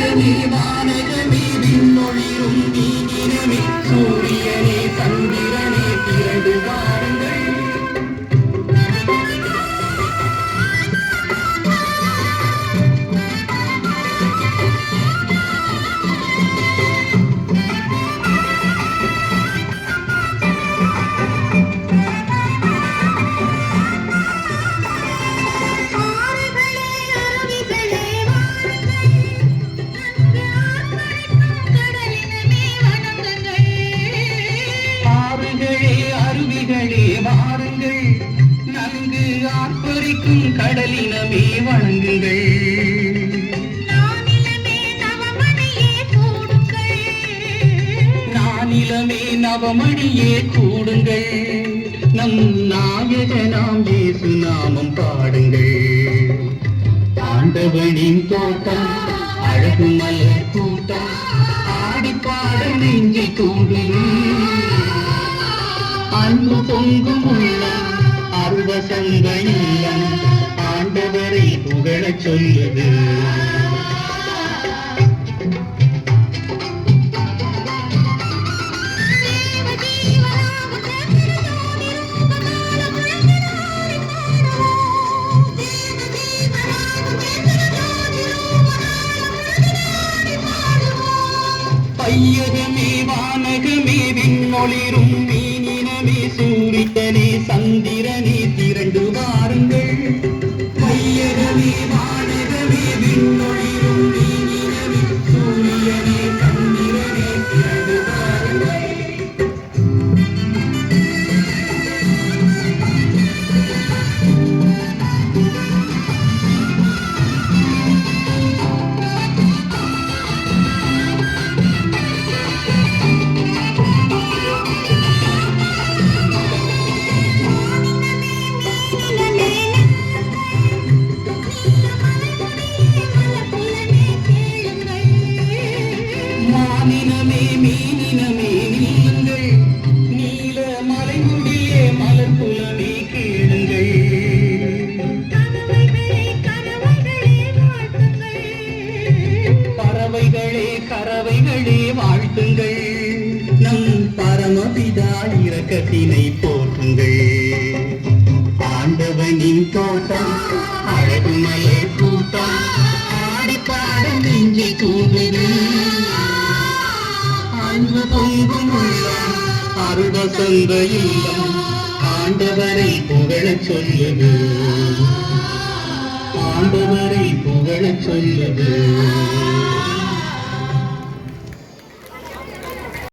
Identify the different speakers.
Speaker 1: மையகமே வானகமே விண்ணொளிரும் நீனினமே சூரியனே சந்திரனே திரண்டு வாருங்கள். நன்கு ஆர்ப்பரிக்கும் கடலினமே வணங்குங்கள். நானிலமே நவமணியே கூடுங்கள். நம் நாயகனாம் இயேசு நாமம் பாடுங்கள். ஆண்டவனின் தோட்டம் அழகு மலர் கூட்டம் ஆடிப்பாட நெஞ்சை தூண்டுங்கள். அன்பு பொங்கும் உள்ளம் அருவசந்த இல்லம் ஆண்டவரை புகழச் சொல்லுது. பையகமே வானகமே விண்ணொளிரும் மீனினமே சூரியனே சந்திரனே திரண்டு வாருங்கள். பையகமே வானகமே விண்ணொளிரும் மீனினமே சூரியனே சந்திரனே திரண்டு வாருங்கள். மானினமே மீனினமே நீளுங்கள். நீல மலைமுடியே மலர் புலமே கேளுங்கள். பறவைகளே கறவைகளே வாழ்த்துங்கள். நம் பரமபிதா இரக்கத்தினை போற்றுங்கள். ஆண்டவனின் தோட்டம் அழகு மலர் கூட்டம் ஆடிப்பாட நெஞ்சை தூண்டுது. அன்பு பொங்கும் உள்ளம் அருவசந்த இல்லம் ஆண்டவரை புகழச் சொல்லுது. ஆண்டவரை புகழச் சொல்லுது.